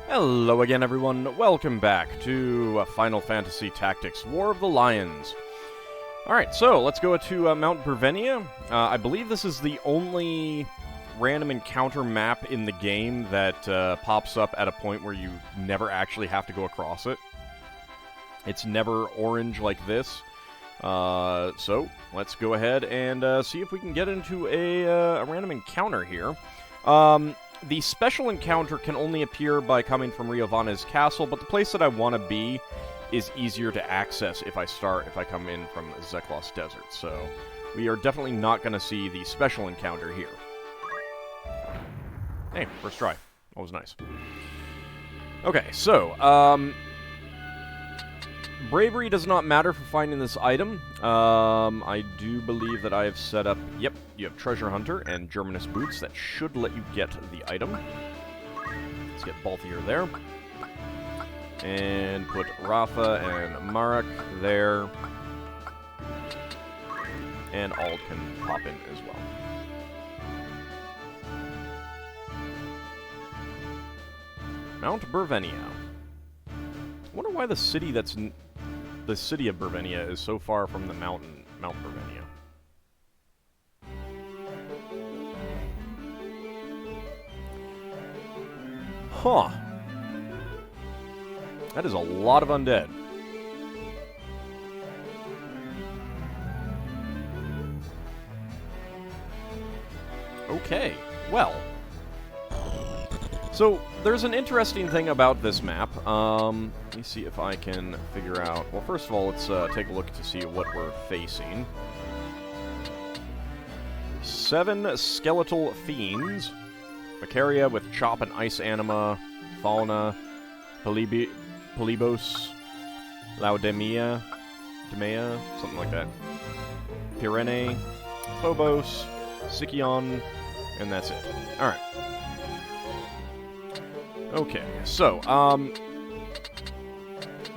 Hello again, everyone. Welcome back to Final Fantasy Tactics: War of the Lions. Alright, so let's go to Mount Brevenia. I believe this is the only random encounter map in the game that pops up at a point where you never actually have to go across it. It's never orange like this. So let's go ahead and see if we can get into a random encounter here. The special encounter can only appear by coming from Riovanna's castle, but the place that I want to be is easier to access if I come in from Zeklos Desert. So we are definitely not going to see the special encounter here. Hey, first try. That was nice. Okay, so, bravery does not matter for finding this item. I do believe that I have set up... Yep, you have Treasure Hunter and Germanus Boots. That should let you get the item. Let's get Balthier there. And put Rafa and Marek there. And Ald can pop in as well. Mount Brevenia. I wonder why the city that's... the city of Brevenia is so far from the mountain, Mount Brevenia. Huh. That is a lot of undead. Okay, well. So, there's an interesting thing about this map. Let me see if I can figure out... Well, first of all, let's take a look to see what we're facing. 7 skeletal fiends. Macaria with Chop and Ice Anima. Fauna. Polybos. Laudemia. Demea. Something like that. Pyrene. Phobos. Sicyon. And that's it. Alright. Okay, so,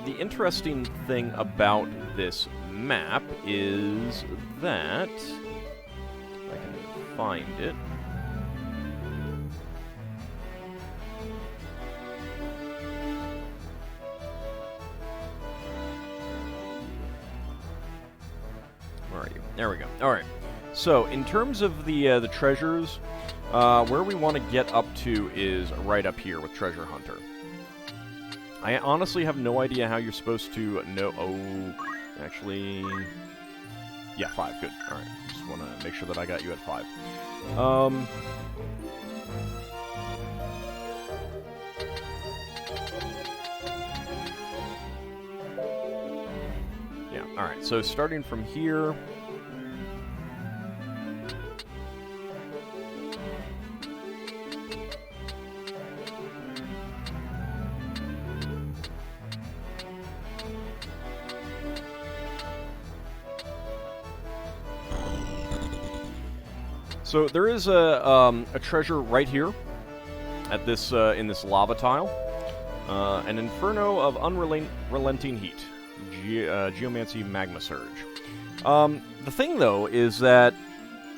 the interesting thing about this map is that, if I can find it, where are you? There we go. Alright, so, in terms of the treasures, where we want to get up to is right up here with Treasure Hunter. I honestly have no idea how you're supposed to know... Oh, actually... Yeah, 5, good. Alright, just want to make sure that I got you at 5. Yeah, alright, so starting from here... So there is a treasure right here at this in this lava tile, an inferno of unrelenting heat, geomancy magma surge. The thing though is that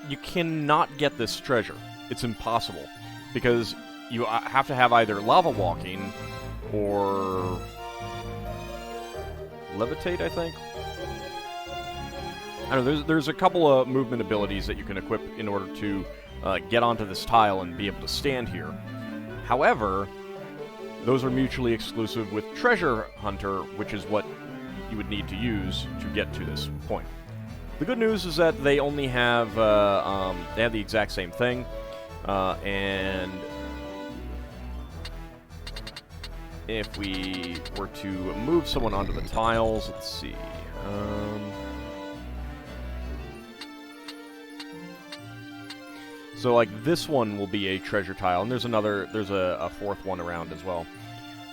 you cannot get this treasure. It's impossible because you have to have either lava walking or levitate, I think. I don't know, there's a couple of movement abilities that you can equip in order to get onto this tile and be able to stand here. However, those are mutually exclusive with Treasure Hunter, which is what you would need to use to get to this point. The good news is that they only have they have the exact same thing, and if we were to move someone onto the tiles, let's see. So, like, this one will be a treasure tile, and there's a fourth one around as well.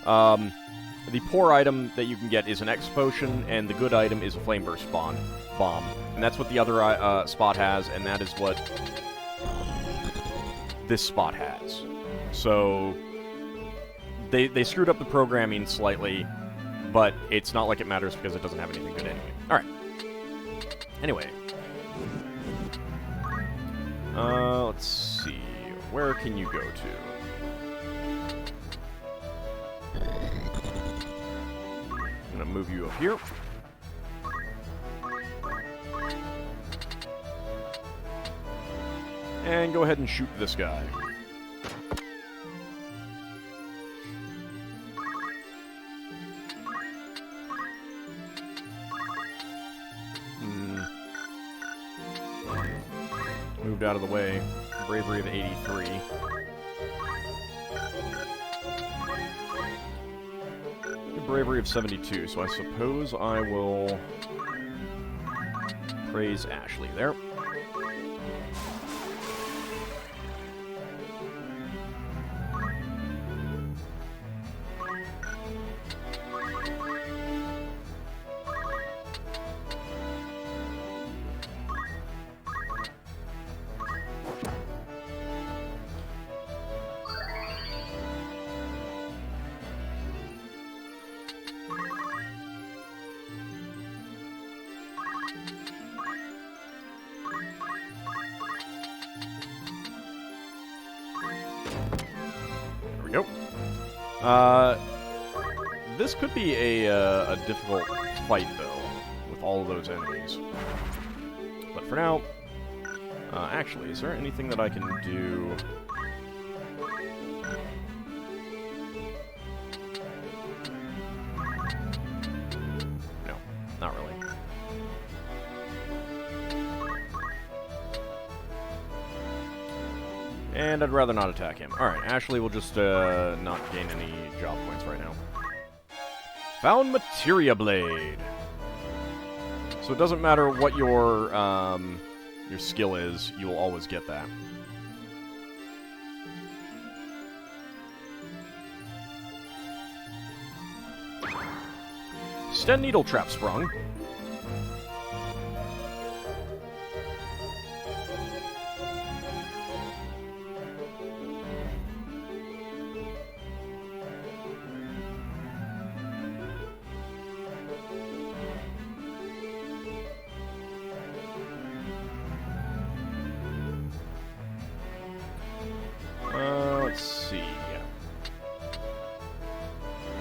The poor item that you can get is an X Potion, and the good item is a Flame Burst Bomb. And that's what the other spot has, and that is what this spot has. So, they screwed up the programming slightly, but it's not like it matters because it doesn't have anything good anyway. Alright. Anyway. Let's see. Where can you go to? move you up here. And go ahead and shoot this guy. Moved out of the way. Bravery of 83. Bravery of 72, so I suppose I will praise Ashley there. There we go. This could be a difficult fight, though, with all of those enemies. But for now, actually, is there anything that I can do? No, not really. And I'd rather not attack him. Alright, Ashley will just not gain any job points right now. Found Materia Blade. So it doesn't matter what your skill is, you will always get that. Sten Needle Trap sprung. Let's see.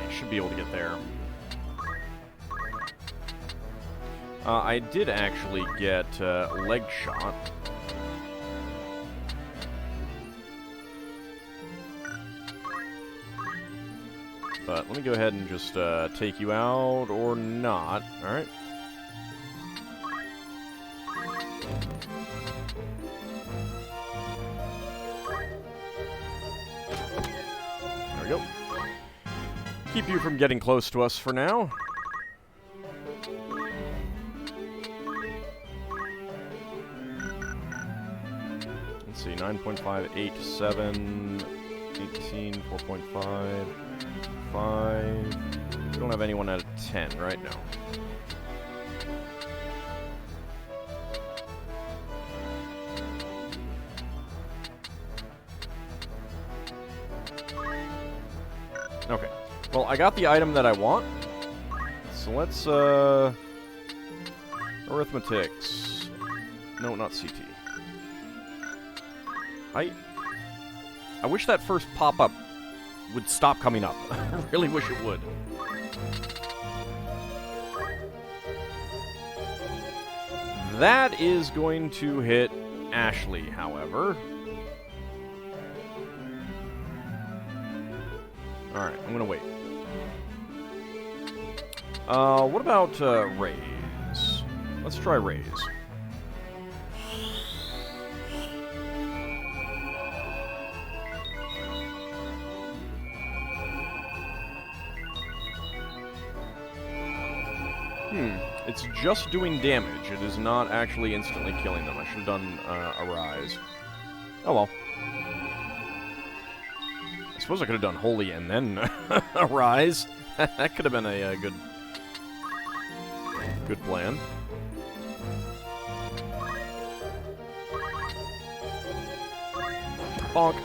I should be able to get there. I did actually get leg shot. But let me go ahead and just take you out, or not. Alright. There we go. Keep you from getting close to us for now. Let's see, 9.5, 8, 7, 18, 4.5, 5. We don't have anyone at a 10 right now. Okay. Well, I got the item that I want. So let's, arithmetics. No, not CT. I wish that first pop-up would stop coming up. I really wish it would. That is going to hit Ashley, however. Alright, I'm gonna wait. What about, raise? Let's try raise. It's just doing damage. It is not actually instantly killing them. I should have done a rise. Oh well. I suppose I could have done holy and then a rise. That could have been a good plan. Bonk.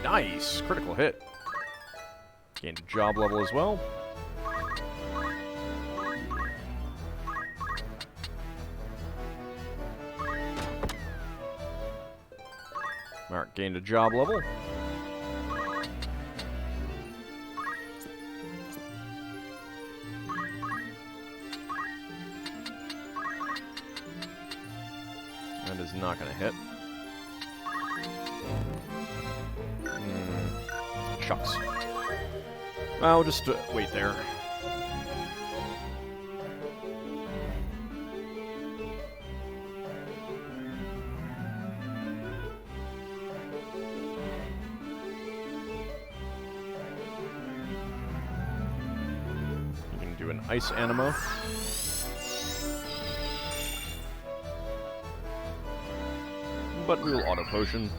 Nice! Critical hit. Gained a job level as well. Alright, gained a job level. That is not going to hit. Shucks. I'll just wait there. You can do an ice anima. But we will auto potion.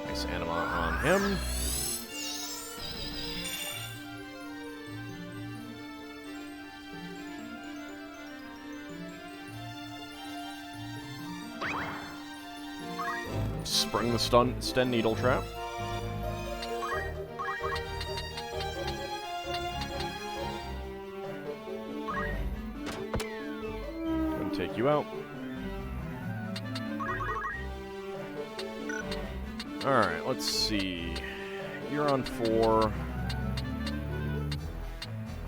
Nice anima on him. Spring the Sten Needle Trap. Take you out. Alright, let's see. You're on 4.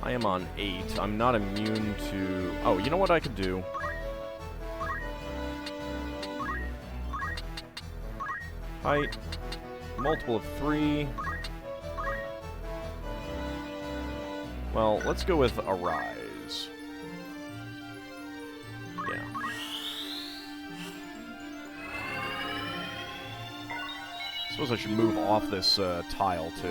I am on 8. I'm not immune to... Oh, you know what I could do? Height. Multiple of 3. Well, let's go with Arise. Yeah. Suppose I should move off this tile, too.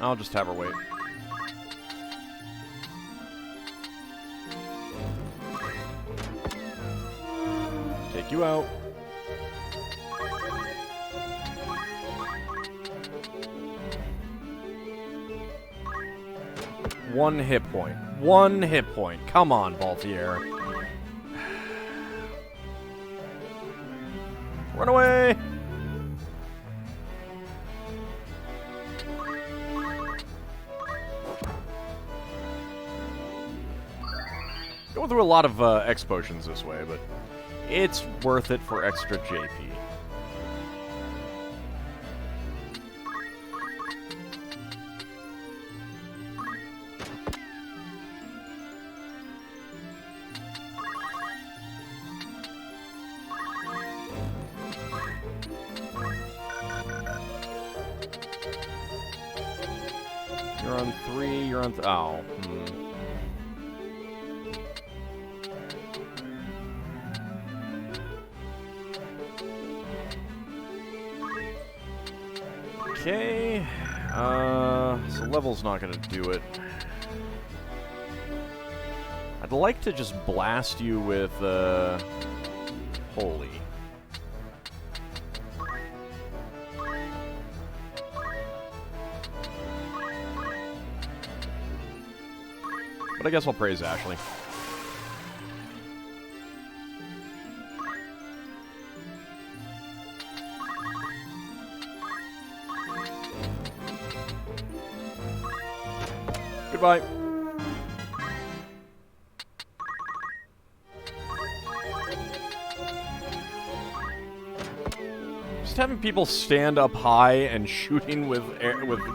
I'll just have her wait. Take you out. One hit point. One hit point. Come on, Balthier. Run away! Going through a lot of X potions this way, but it's worth it for extra JP. You're on 3, you're on... oh. Okay, so level's not gonna do it. I'd like to just blast you with, Holy. But I guess I'll praise Ashley. Goodbye. Just having people stand up high and shooting with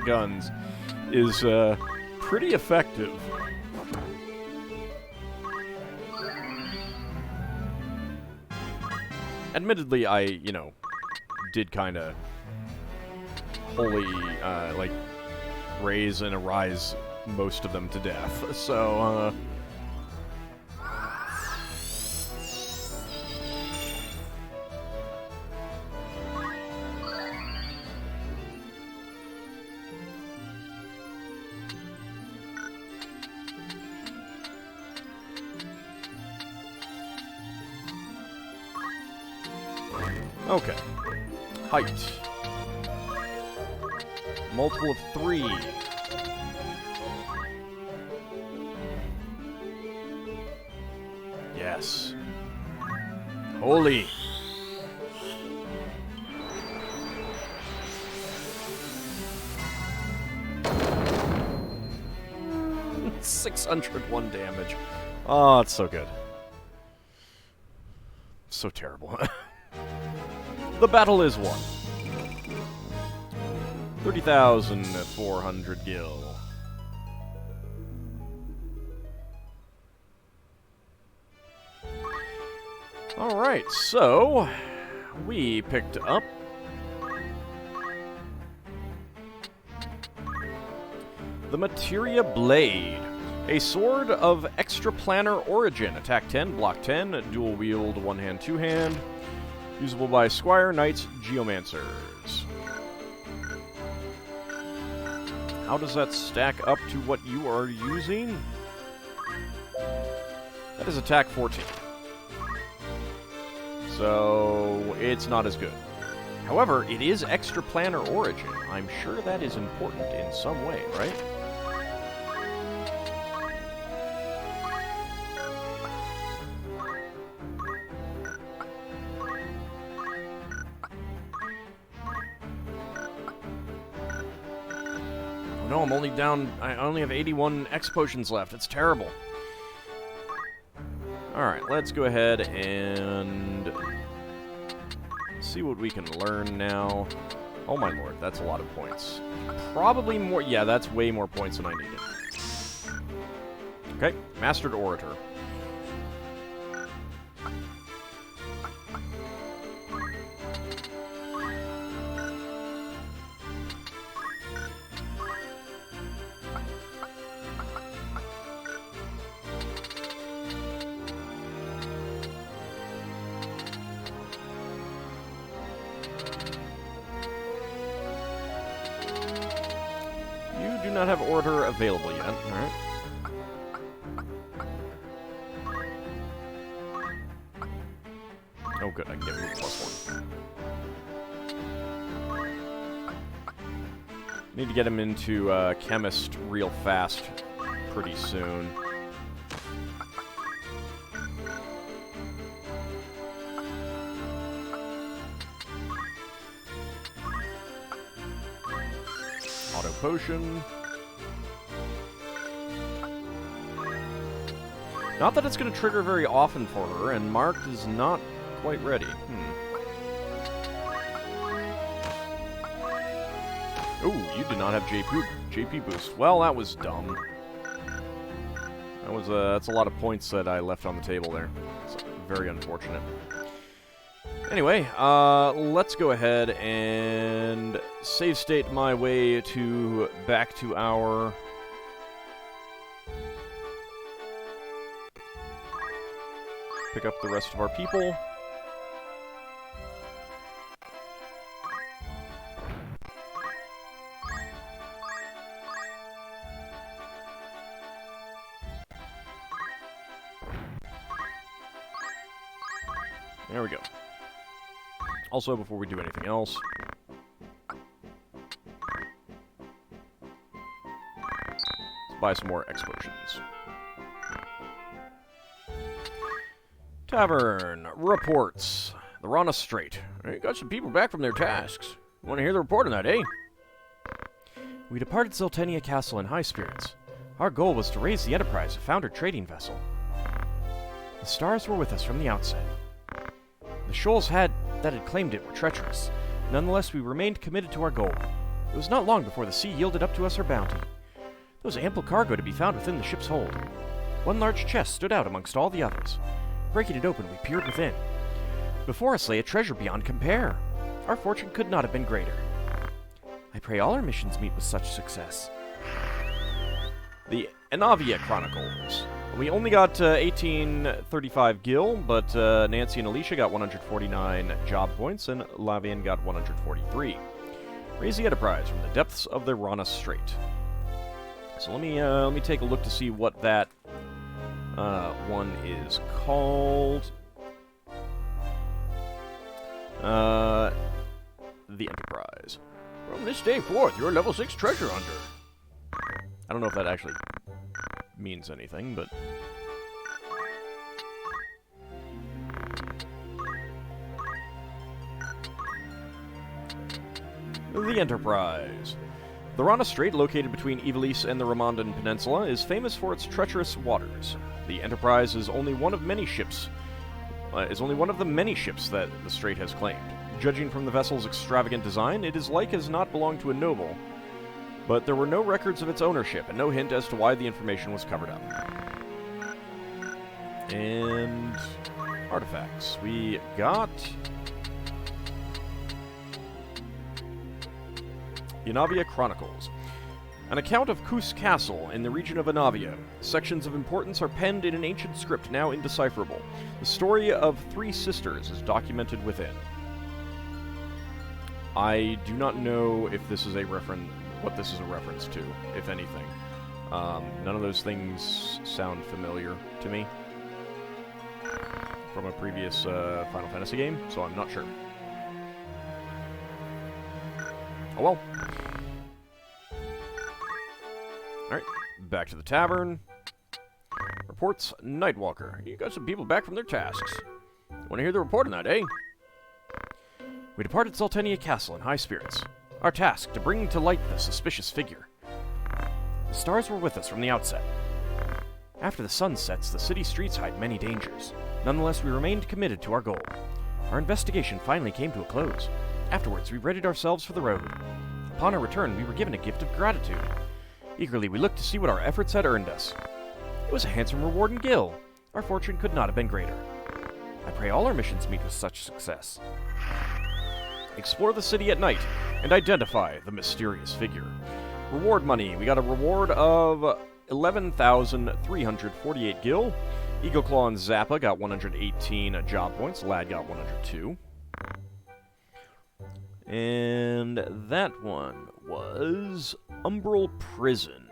guns is pretty effective. Admittedly, I, you know, did kind of wholly, like, raise and arise most of them to death, so, Okay. Height. Multiple of 3. Yes. Holy. $601 damage. Oh, it's so good. So terrible. The battle is won. 30,400 gil. Alright, so we picked up the Materia Blade, a sword of extraplanar origin. Attack 10, block 10, dual wield, one hand, two hand. Usable by Squire, Knights, Geomancers. How does that stack up to what you are using? That is attack 14. So, it's not as good. However, it is extraplanar origin. I'm sure that is important in some way, right? No, I'm only down... I only have 81 X potions left. It's terrible. Alright, let's go ahead and see what we can learn now. Oh my lord, that's a lot of points. Probably more... Yeah, that's way more points than I needed. Okay, Mastered Orator. Do not have Orator available yet. Alright. Oh good, I can get him +1. Need to get him into Chemist real fast pretty soon. Auto Potion. Not that it's going to trigger very often for her, and Mark is not quite ready. Ooh, you did not have JP boost. Well, that was dumb. That was that's a lot of points that I left on the table there. It's very unfortunate. Anyway, let's go ahead and save state my way back to our... Pick up the rest of our people. There we go. Also, before we do anything else, let's buy some more X potions. Tavern reports. The Rana Strait. You got some people back from their tasks. Want to hear the report on that, eh? We departed Zoltenia Castle in high spirits. Our goal was to raise the Enterprise, a founder trading vessel. The stars were with us from the outset. The shoals that had claimed it were treacherous. Nonetheless, we remained committed to our goal. It was not long before the sea yielded up to us her bounty. There was ample cargo to be found within the ship's hold. One large chest stood out amongst all the others. Breaking it open, we peered within. Before us lay a treasure beyond compare. Our fortune could not have been greater. I pray all our missions meet with such success. The Anavia Chronicles. We only got 1835 gil, but Nancy and Alicia got 149 job points, and Lavian got 143. Raise the Enterprise from the depths of the Rana Strait. So let me take a look to see what that one is called. The Enterprise. From this day forth, you're a level 6 treasure hunter. I don't know if that actually means anything, but... The Enterprise. The Rana Strait, located between Ivalice and the Ramondan Peninsula, is famous for its treacherous waters. The Enterprise is only one of many ships. Is only one of the many ships that the strait has claimed. Judging from the vessel's extravagant design, it is like as not belonged to a noble, but there were no records of its ownership and no hint as to why the information was covered up. And artifacts. We got Inavia Chronicles. An account of Kus Castle in the region of Inavia. Sections of importance are penned in an ancient script now indecipherable. The story of 3 sisters is documented within. I do not know if this is what this is a reference to, if anything. None of those things sound familiar to me from a previous Final Fantasy game, so I'm not sure. Oh well. Alright, back to the tavern. Reports Nightwalker. You got some people back from their tasks. Want to hear the report on that, eh? We departed Zaltenia Castle in high spirits. Our task, to bring to light the suspicious figure. The stars were with us from the outset. After the sun sets, the city streets hide many dangers. Nonetheless, we remained committed to our goal. Our investigation finally came to a close. Afterwards, we readied ourselves for the road. Upon our return, we were given a gift of gratitude. Eagerly, we looked to see what our efforts had earned us. It was a handsome reward and gil. Our fortune could not have been greater. I pray all our missions meet with such success. Explore the city at night and identify the mysterious figure. Reward money. We got a reward of 11,348 gil. Eagle Claw and Zappa got 118 job points. Lad got 102. And that one was Umbral Prison.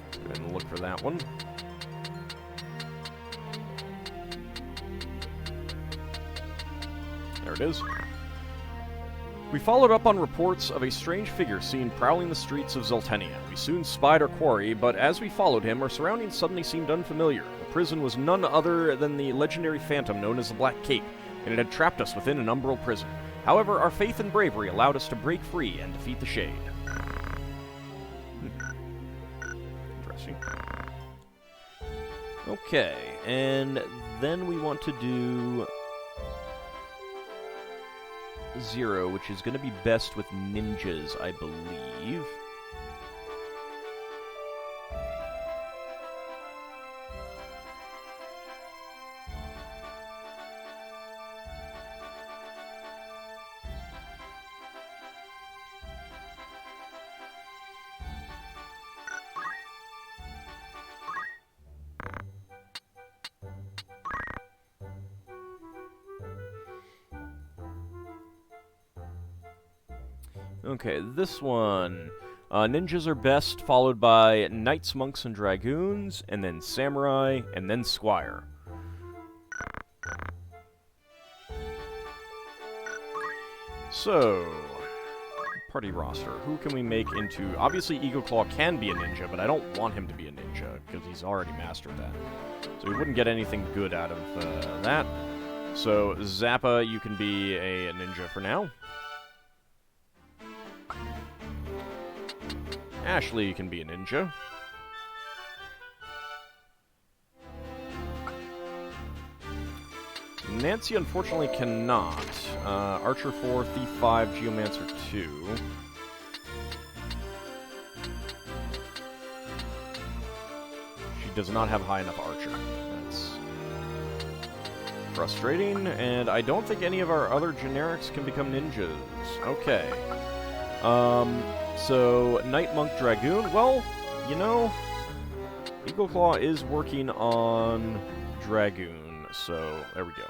Let's go ahead and look for that one. There it is. We followed up on reports of a strange figure seen prowling the streets of Zaltenia. We soon spied our quarry, but as we followed him, our surroundings suddenly seemed unfamiliar. The prison was none other than the legendary phantom known as the Black Cape, and it had trapped us within an umbral prison. However, our faith and bravery allowed us to break free and defeat the Shade. Interesting. Okay, and then we want to do 0, which is going to be best with ninjas, I believe. Okay, this one. Ninjas are best, followed by knights, monks, and dragoons, and then samurai, and then squire. So, party roster. Who can we make into... Obviously, Eagle Claw can be a ninja, but I don't want him to be a ninja, because he's already mastered that. So we wouldn't get anything good out of that. So, Zappa, you can be a ninja for now. Ashley can be a ninja. Nancy, unfortunately, cannot. Archer 4, Thief 5, Geomancer 2. She does not have high enough Archer. That's frustrating, and I don't think any of our other generics can become ninjas. Okay. So, Knight, Monk, Dragoon. Well, you know, Eagle Claw is working on Dragoon, so there we go.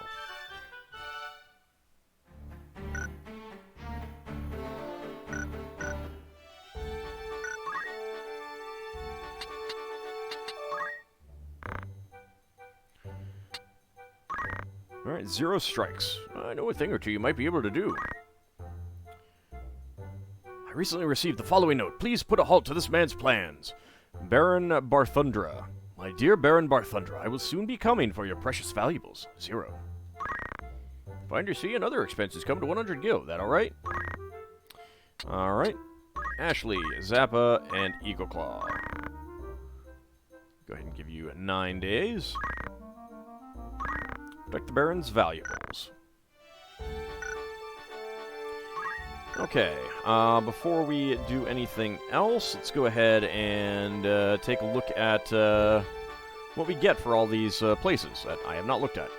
Alright, 0 strikes. I know a thing or two you might be able to do. I recently received the following note. Please put a halt to this man's plans. Baron Barthundra. My dear Baron Barthundra, I will soon be coming for your precious valuables. 0. Find your sea and other expenses come to 100 gil. That alright? Alright. Ashley, Zappa, and Eagle Claw. Go ahead and give you 9 days. Protect the Baron's valuables. Okay, before we do anything else, let's go ahead and take a look at what we get for all these places that I have not looked at.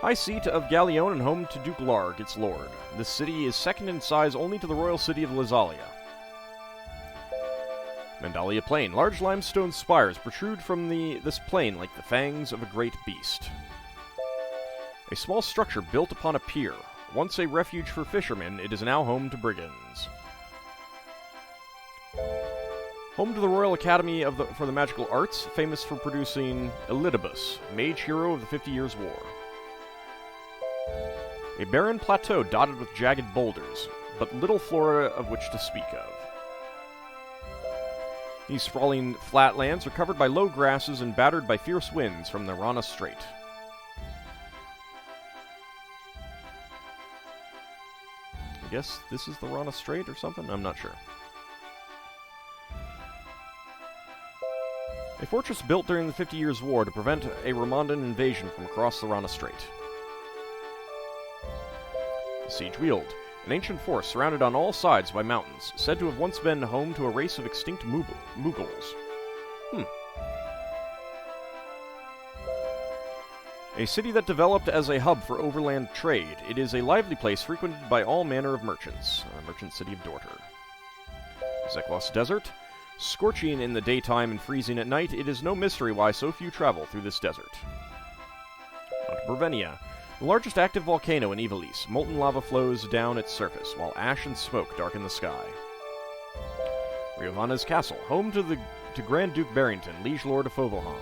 High seat of Galleon and home to Duke Larg, its lord. This city is second in size only to the royal city of Lazalia. Mandalia Plain. Large limestone spires protrude from this plain like the fangs of a great beast. A small structure built upon a pier. Once a refuge for fishermen, it is now home to brigands. Home to the Royal Academy for the Magical Arts, famous for producing Elidibus, mage hero of the 50 Years' War. A barren plateau dotted with jagged boulders, but little flora of which to speak of. These sprawling flatlands are covered by low grasses and battered by fierce winds from the Rana Strait. I guess this is the Rana Strait or something? I'm not sure. A fortress built during the 50 Years' War to prevent a Romandan invasion from across the Rana Strait. The Siege Weald. An ancient force surrounded on all sides by mountains, said to have once been home to a race of extinct Mughals. A city that developed as a hub for overland trade, it is a lively place frequented by all manner of merchants. Merchant city of Dorter. Zeklos Desert. Scorching in the daytime and freezing at night, it is no mystery why so few travel through this desert. Mount Brevenia. The largest active volcano in Ivalice. Molten lava flows down its surface, while ash and smoke darken the sky. Riovanna's Castle, home to Grand Duke Barrington, Liege Lord of Fovelham.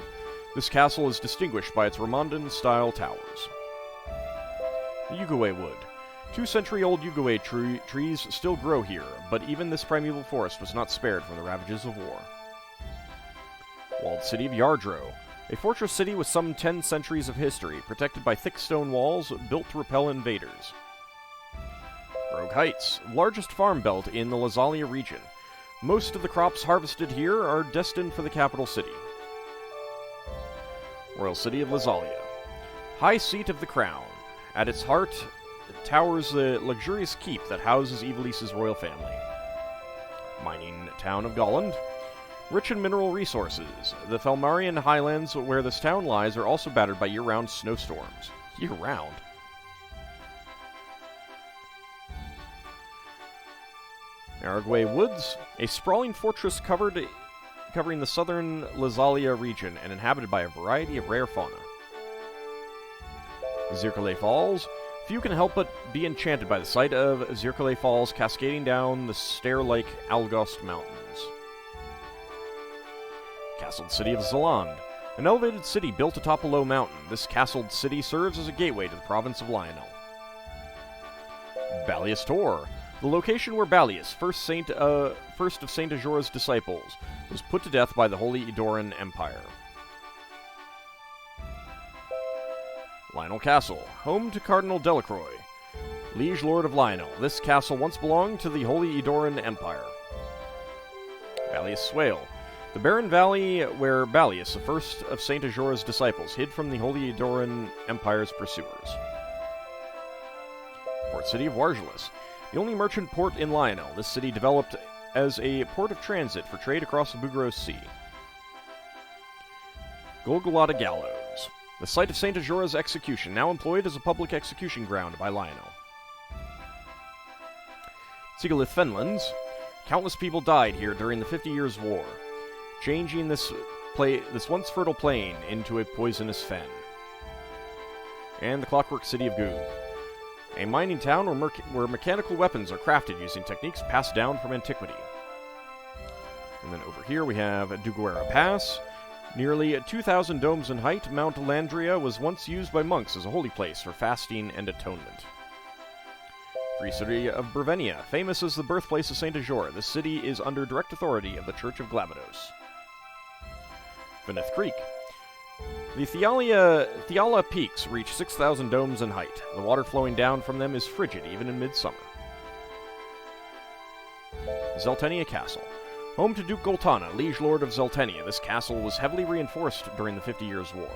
This castle is distinguished by its Romandan-style towers. The Uguay Wood. 2-century-old Uguay trees still grow here, but even this primeval forest was not spared from the ravages of war. Walled city of Yardro. A fortress city with some 10 centuries of history, protected by thick stone walls built to repel invaders. Rogue Heights, largest farm belt in the Lazalia region. Most of the crops harvested here are destined for the capital city. Royal City of Lazalia. High seat of the crown. At its heart towers the luxurious keep that houses Ivalice's royal family. Mining town of Golland. Rich in mineral resources, the Thelmarian highlands where this town lies are also battered by year-round snowstorms. Year-round? Aragway Woods, a sprawling fortress covering the southern Lazalia region and inhabited by a variety of rare fauna. Zircale Falls. Few can help but be enchanted by the sight of Zircale Falls cascading down the stair-like Algost Mountains. Castled City of Zeland. An elevated city built atop a low mountain, this castled city serves as a gateway to the province of Lionel. Balius Tor. The location where Balius, first of Saint Ajora's disciples, was put to death by the Holy Edoran Empire. Lionel Castle, home to Cardinal Delacroix, Liege Lord of Lionel. This castle once belonged to the Holy Edoran Empire. Balius Swale. The barren valley where Balius, the first of Saint Ajora's disciples, hid from the Holy Edoran Empire's pursuers. Port City of Wargelis. The only merchant port in Lionel, this city developed as a port of transit for trade across the Bugros Sea. Golgolata Gallows. The site of Saint Ajora's execution, now employed as a public execution ground by Lionel. Sigalith Fenlands. Countless people died here during the 50 Years' War, changing this once fertile plain into a poisonous fen. And the Clockwork City of Goog. A mining town where mechanical weapons are crafted using techniques passed down from antiquity. And then over here we have Duguera Pass. Nearly 2,000 domes in height, Mount Landria was once used by monks as a holy place for fasting and atonement. Free city of Brevenia, famous as the birthplace of Saint Ajor, this city is under direct authority of the Church of Glabados. Vinith Creek. The Thiala peaks reach 6,000 domes in height. The water flowing down from them is frigid even in midsummer. Zeltenia Castle. Home to Duke Goltana, liege lord of Zeltenia, this castle was heavily reinforced during the 50 Years' War.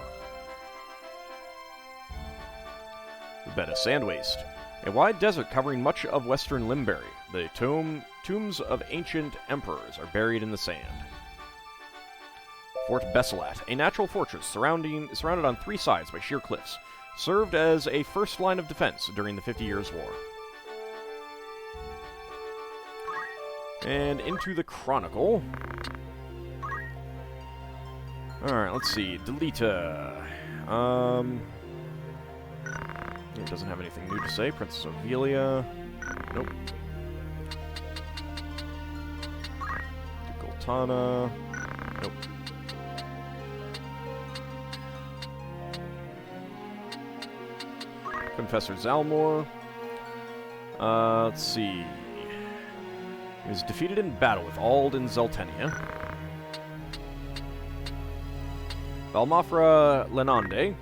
The Bed of Sandwaste. A wide desert covering much of western Limberry. The tombs of ancient emperors are buried in the sand. Fort Besselat, a natural fortress surrounded on 3 sides by sheer cliffs, served as a first line of defense during the 50 Years' War. And into the Chronicle. Alright, let's see. Delita. It doesn't have anything new to say. Princess Ophelia. Nope. Goltana. Nope. Confessor Zalmor. Let's see. He was defeated in battle with Auld in Zeltenia. Valmafra Lenande.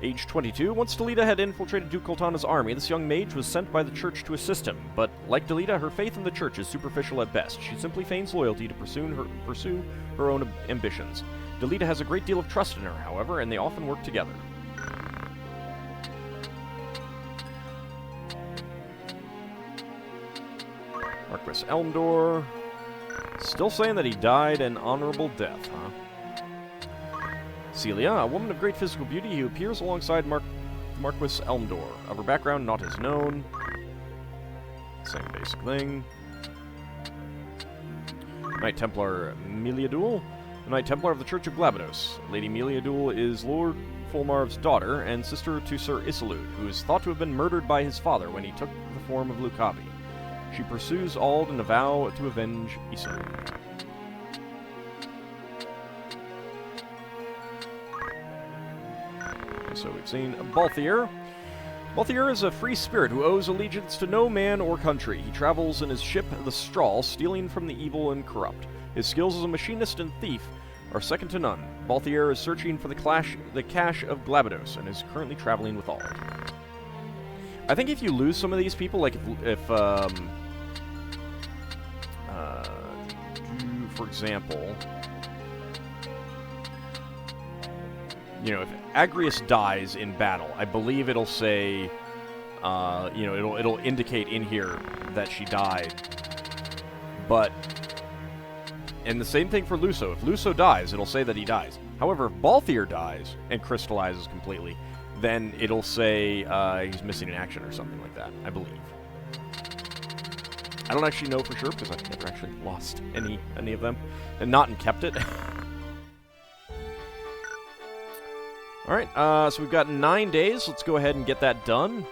Age 22, once Delita had infiltrated Duke Goltana's army, this young mage was sent by the church to assist him, but like Delita, her faith in the church is superficial at best. She simply feigns loyalty to pursue her own ambitions. Delita has a great deal of trust in her, however, and they often work together. Marquis Elmdor. Still saying that he died an honorable death, huh? Celia, a woman of great physical beauty who appears alongside Marquis Elmdor. Of her background, not as known. Same basic thing. Knight Templar Meliadul. The Knight Templar of the Church of Glabados. Lady Meliadul is Lord Fulmarv's daughter and sister to Sir Isilud, who is thought to have been murdered by his father when he took the form of Lucavi. She pursues Auld in a vow to avenge Isilud. So we've seen Balthier. Balthier is a free spirit who owes allegiance to no man or country. He travels in his ship, the Strahl, stealing from the evil and corrupt. His skills as a machinist and thief are second to none. Balthier is searching for the cache of Glabados and is currently traveling with Auld. I think if you lose some of these people, like for example, you know, if Agrius dies in battle, I believe it'll say, you know, it'll indicate in here that she died. But, and the same thing for Luso. If Luso dies, it'll say that he dies. However, if Balthier dies and crystallizes completely, then it'll say he's missing in action or something like that, I believe. I don't actually know for sure because I've never actually lost any of them, and not and kept it. Alright, so we've got 9 days. Let's go ahead and get that done.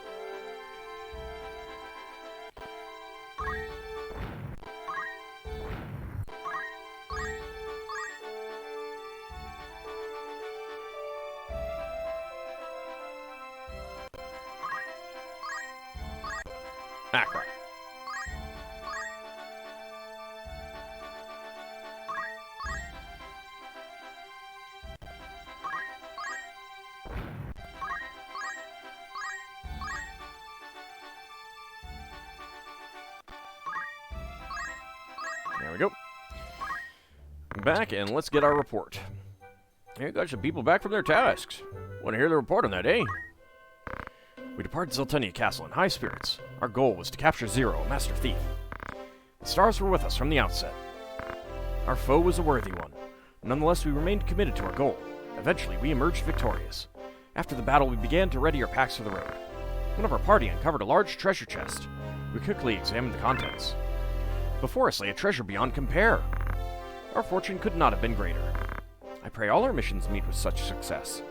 Ah, crap. There we go. Back, and let's get our report. Here, got some people back from their tasks. Want to hear the report on that, eh? We departed Zeltenia Castle in high spirits. Our goal was to capture Zero, a master thief. The stars were with us from the outset. Our foe was a worthy one. Nonetheless, we remained committed to our goal. Eventually, we emerged victorious. After the battle, we began to ready our packs for the road. One of our party uncovered a large treasure chest. We quickly examined the contents. Before us lay a treasure beyond compare. Our fortune could not have been greater. I pray all our missions meet with such success.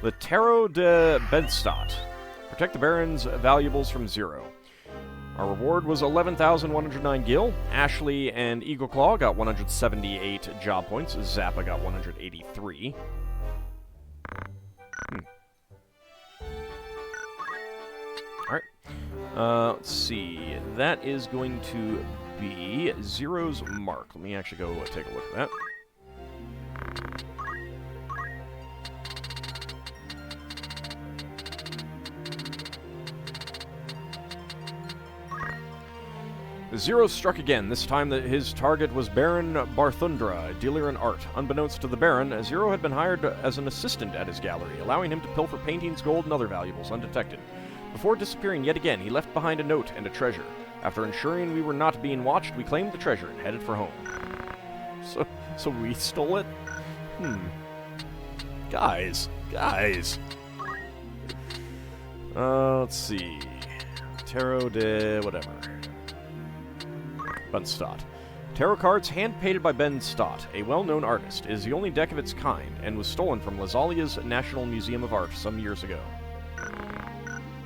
The Tarot de Benstadt. Protect the Baron's valuables from Zero. Our reward was 11,109 gil. Ashley and Eagle Claw got 178 job points. Zappa got 183. Alright. Let's see. That is going to be Zero's Mark. Let me actually go take a look at that. Zero struck again. This time his target was Baron Barthundra, a dealer in art. Unbeknownst to the Baron, Zero had been hired as an assistant at his gallery, allowing him to pilfer paintings, gold, and other valuables undetected. Before disappearing yet again, he left behind a note and a treasure. After ensuring we were not being watched, we claimed the treasure and headed for home. So we stole it? Guys. Let's see. Tarot de whatever. Ben Stott. Tarot cards hand-painted by Ben Stott, a well-known artist, is the only deck of its kind, and was stolen from Lazalia's National Museum of Art some years ago.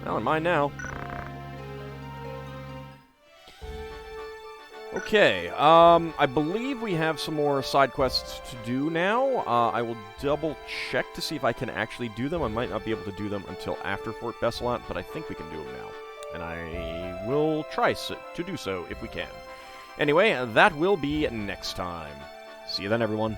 Well, in mine now. Okay, I believe we have some more side quests to do now. I will double-check to see if I can actually do them. I might not be able to do them until after Fort Besselant, but I think we can do them now. And I will try to do so if we can. Anyway, that will be next time. See you then, everyone.